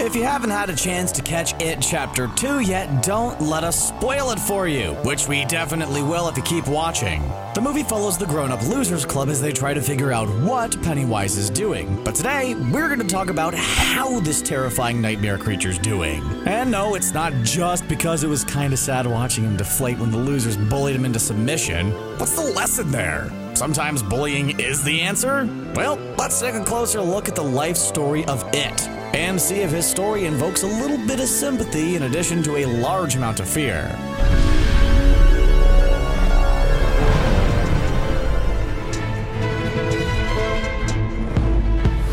If you haven't had a chance to catch It Chapter 2 yet, don't let us spoil it for you, which we definitely will if you keep watching. The movie follows the grown-up losers club as they try to figure out what Pennywise is doing. But today, we're going to talk about how this terrifying nightmare creature's doing. And no, it's not just because it was kind of sad watching him deflate when the losers bullied him into submission. What's the lesson there? Sometimes bullying is the answer? Well, let's take a closer look at the life story of It, and see if his story invokes a little bit of sympathy in addition to a large amount of fear.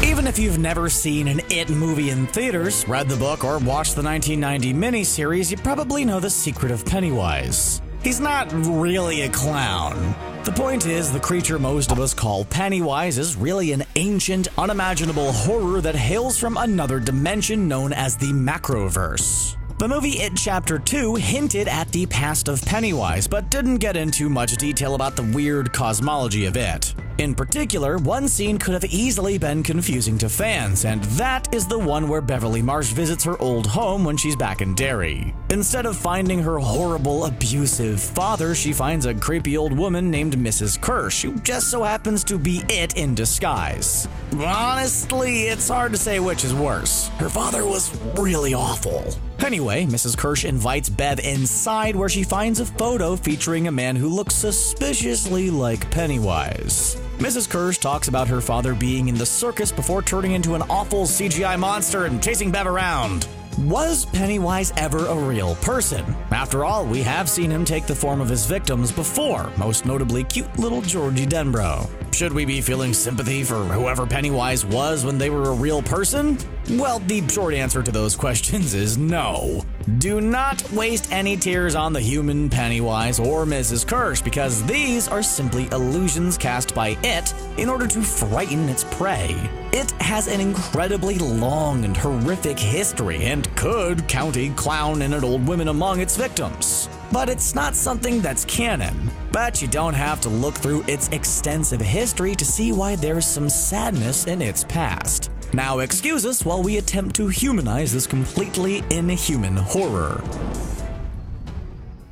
Even if you've never seen an It movie in theaters, read the book, or watched the 1990 miniseries, you probably know the secret of Pennywise. He's not really a clown. The point is, the creature most of us call Pennywise is really an ancient, unimaginable horror that hails from another dimension known as the Macroverse. The movie It Chapter 2 hinted at the past of Pennywise, but didn't get into much detail about the weird cosmology of it. In particular, one scene could have easily been confusing to fans, and that is the one where Beverly Marsh visits her old home when she's back in Derry. Instead of finding her horrible, abusive father, she finds a creepy old woman named Mrs. Kersh, who just so happens to be It in disguise. Honestly, it's hard to say which is worse. Her father was really awful. Anyway, Mrs. Kersh invites Bev inside, where she finds a photo featuring a man who looks suspiciously like Pennywise. Mrs. Kersh talks about her father being in the circus before turning into an awful CGI monster and chasing Bev around. Was Pennywise ever a real person? After all, we have seen him take the form of his victims before, most notably cute little Georgie Denbrough. Should we be feeling sympathy for whoever Pennywise was when they were a real person? Well, the short answer to those questions is no. Do not waste any tears on the human Pennywise or Mrs. Kersh, because these are simply illusions cast by It in order to frighten its prey. It has an incredibly long and horrific history and could count a clown and an old woman among its victims. But it's not something that's canon. But you don't have to look through its extensive history to see why there's some sadness in its past. Now excuse us while we attempt to humanize this completely inhuman horror.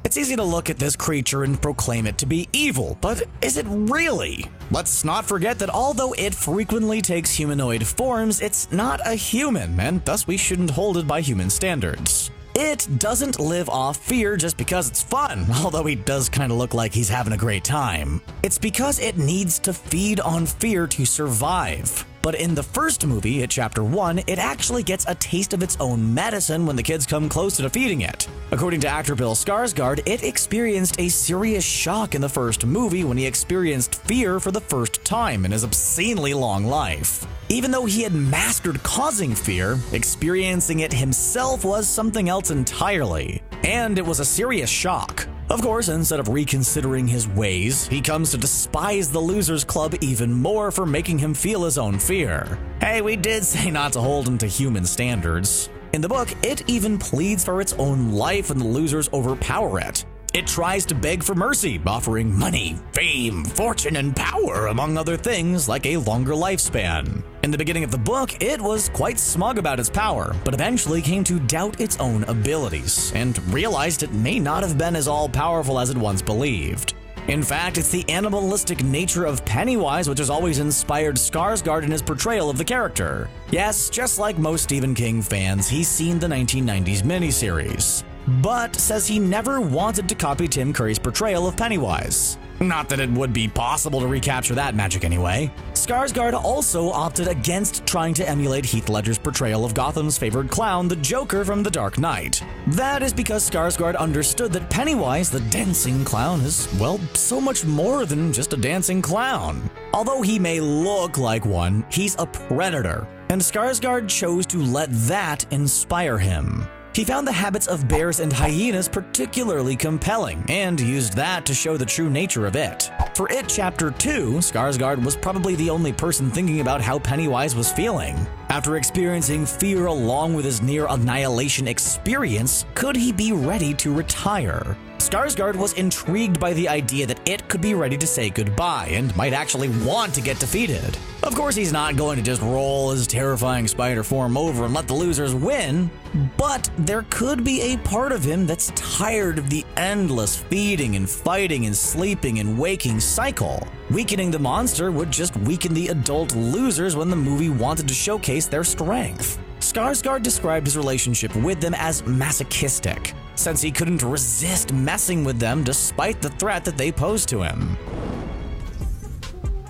It's easy to look at this creature and proclaim it to be evil, but is it really? Let's not forget that although it frequently takes humanoid forms, it's not a human, and thus we shouldn't hold it by human standards. It doesn't live off fear just because it's fun, although he does kind of look like he's having a great time. It's because it needs to feed on fear to survive. But in the first movie, It Chapter 1, it actually gets a taste of its own medicine when the kids come close to defeating it. According to actor Bill Skarsgard, it experienced a serious shock in the first movie when he experienced fear for the first time in his obscenely long life. Even though he had mastered causing fear, experiencing it himself was something else entirely. And it was a serious shock. Of course, instead of reconsidering his ways, he comes to despise the Losers Club even more for making him feel his own fear. Hey, we did say not to hold him to human standards. In the book, it even pleads for its own life when the losers overpower it. It tries to beg for mercy, offering money, fame, fortune, and power, among other things, like a longer lifespan. In the beginning of the book, it was quite smug about its power, but eventually came to doubt its own abilities, and realized it may not have been as all-powerful as it once believed. In fact, it's the animalistic nature of Pennywise which has always inspired Skarsgard in his portrayal of the character. Yes, just like most Stephen King fans, he's seen the 1990s miniseries, but says he never wanted to copy Tim Curry's portrayal of Pennywise. Not that it would be possible to recapture that magic anyway. Skarsgard also opted against trying to emulate Heath Ledger's portrayal of Gotham's favorite clown, the Joker from The Dark Knight. That is because Skarsgard understood that Pennywise the Dancing Clown is, well, so much more than just a dancing clown. Although he may look like one, he's a predator, and Skarsgard chose to let that inspire him. He found the habits of bears and hyenas particularly compelling, and used that to show the true nature of it. For It Chapter 2, Skarsgard was probably the only person thinking about how Pennywise was feeling. After experiencing fear along with his near annihilation experience, could he be ready to retire? Skarsgard was intrigued by the idea that it could be ready to say goodbye and might actually want to get defeated. Of course, he's not going to just roll his terrifying spider form over and let the losers win, but there could be a part of him that's tired of the endless feeding and fighting and sleeping and waking cycle. Weakening the monster would just weaken the adult losers when the movie wanted to showcase their strength. Skarsgard described his relationship with them as masochistic, since he couldn't resist messing with them despite the threat that they posed to him.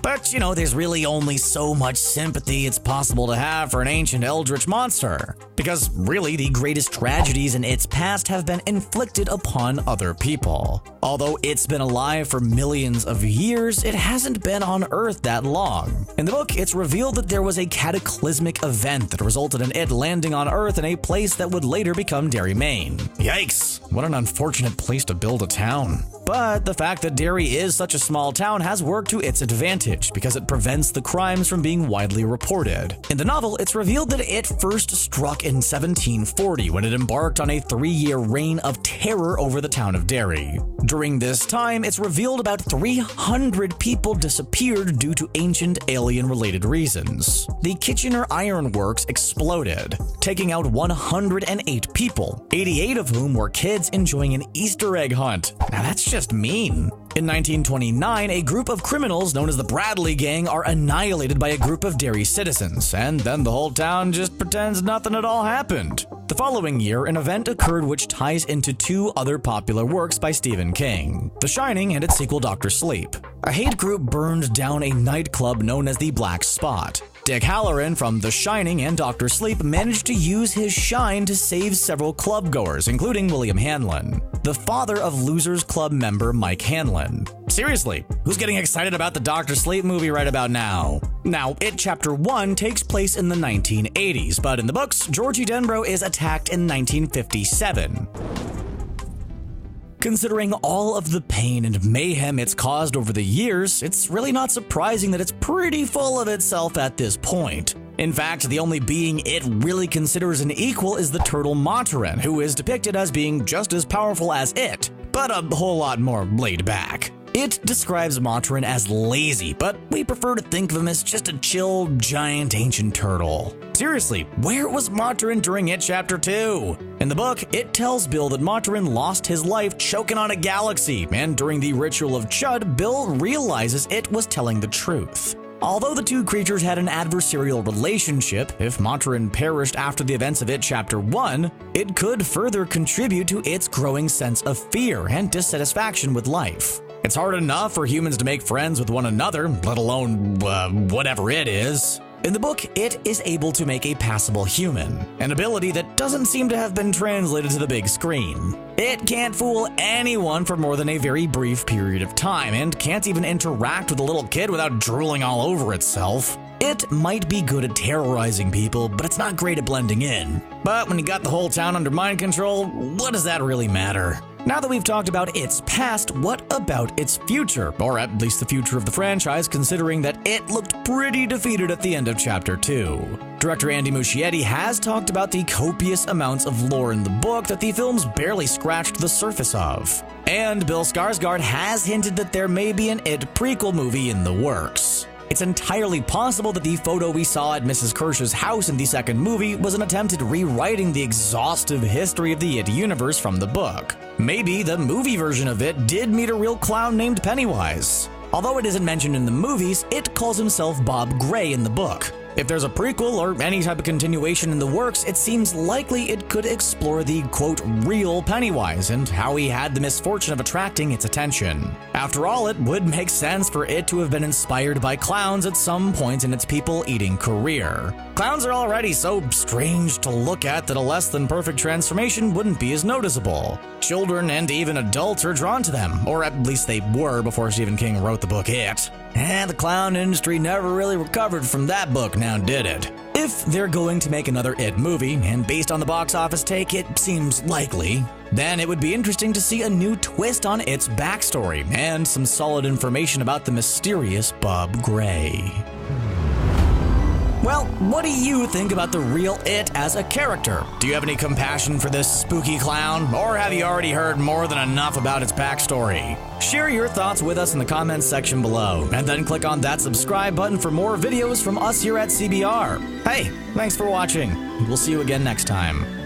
But, there's really only so much sympathy it's possible to have for an ancient eldritch monster, because really the greatest tragedies in its past have been inflicted upon other people. Although it's been alive for millions of years, it hasn't been on Earth that long. In the book, it's revealed that there was a cataclysmic event that resulted in it landing on Earth in a place that would later become Derry, Maine. Yikes, what an unfortunate place to build a town. But the fact that Derry is such a small town has worked to its advantage because it prevents the crimes from being widely reported. In the novel, it's revealed that it first struck in 1740 when it embarked on a 3-year reign of terror over the town of Derry. During this time, it's revealed about 300 people disappeared due to ancient alien-related reasons. The Kitchener Iron Works exploded, taking out 108 people, 88 of whom were kids enjoying an Easter egg hunt. Now that's just mean. In 1929, a group of criminals known as the Bradley Gang are annihilated by a group of Derry citizens, and then the whole town just pretends nothing at all happened. The following year, an event occurred which ties into 2 other popular works by Stephen King, The Shining and its sequel Dr. Sleep. A hate group burned down a nightclub known as the Black Spot. Dick Halloran from The Shining and Dr. Sleep managed to use his shine to save several clubgoers, including William Hanlon, the father of Losers Club member Mike Hanlon. Seriously, who's getting excited about the Dr. Sleep movie right about now? Now, It Chapter 1 takes place in the 1980s, but in the books, Georgie Denbrough is attacked in 1957. Considering all of the pain and mayhem it's caused over the years, it's really not surprising that it's pretty full of itself at this point. In fact, the only being it really considers an equal is the turtle Maturin, who is depicted as being just as powerful as it, but a whole lot more laid back. It describes Maturin as lazy, but we prefer to think of him as just a chill, giant ancient turtle. Seriously, where was Maturin during It Chapter 2? In the book, it tells Bill that Maturin lost his life choking on a galaxy, and during the ritual of Chud, Bill realizes it was telling the truth. Although the 2 creatures had an adversarial relationship, if Maturin perished after the events of It Chapter 1, it could further contribute to its growing sense of fear and dissatisfaction with life. It's hard enough for humans to make friends with one another, let alone, whatever it is. In the book, it is able to make a passable human, an ability that doesn't seem to have been translated to the big screen. It can't fool anyone for more than a very brief period of time, and can't even interact with a little kid without drooling all over itself. It might be good at terrorizing people, but it's not great at blending in. But when you got the whole town under mind control, what does that really matter? Now that we've talked about its past, what about its future? Or at least the future of the franchise, considering that it looked pretty defeated at the end of Chapter 2. Director Andy Muschietti has talked about the copious amounts of lore in the book that the films barely scratched the surface of. And Bill Skarsgard has hinted that there may be an It prequel movie in the works. It's entirely possible that the photo we saw at Mrs. Kersh's house in the second movie was an attempt at rewriting the exhaustive history of the It universe from the book. Maybe the movie version of It did meet a real clown named Pennywise. Although it isn't mentioned in the movies, It calls himself Bob Gray in the book. If there's a prequel or any type of continuation in the works, it seems likely it could explore the, quote, real Pennywise and how he had the misfortune of attracting its attention. After all, it would make sense for it to have been inspired by clowns at some point in its people-eating career. Clowns are already so strange to look at that a less than perfect transformation wouldn't be as noticeable. Children and even adults are drawn to them, or at least they were before Stephen King wrote the book It. And the clown industry never really recovered from that book, now did it? If they're going to make another It movie, and based on the box office take, it seems likely, then it would be interesting to see a new twist on It's backstory, and some solid information about the mysterious Bob Gray. Well, what do you think about the real It as a character? Do you have any compassion for this spooky clown, or have you already heard more than enough about its backstory? Share your thoughts with us in the comments section below, and then click on that subscribe button for more videos from us here at CBR. Hey, thanks for watching. We'll see you again next time.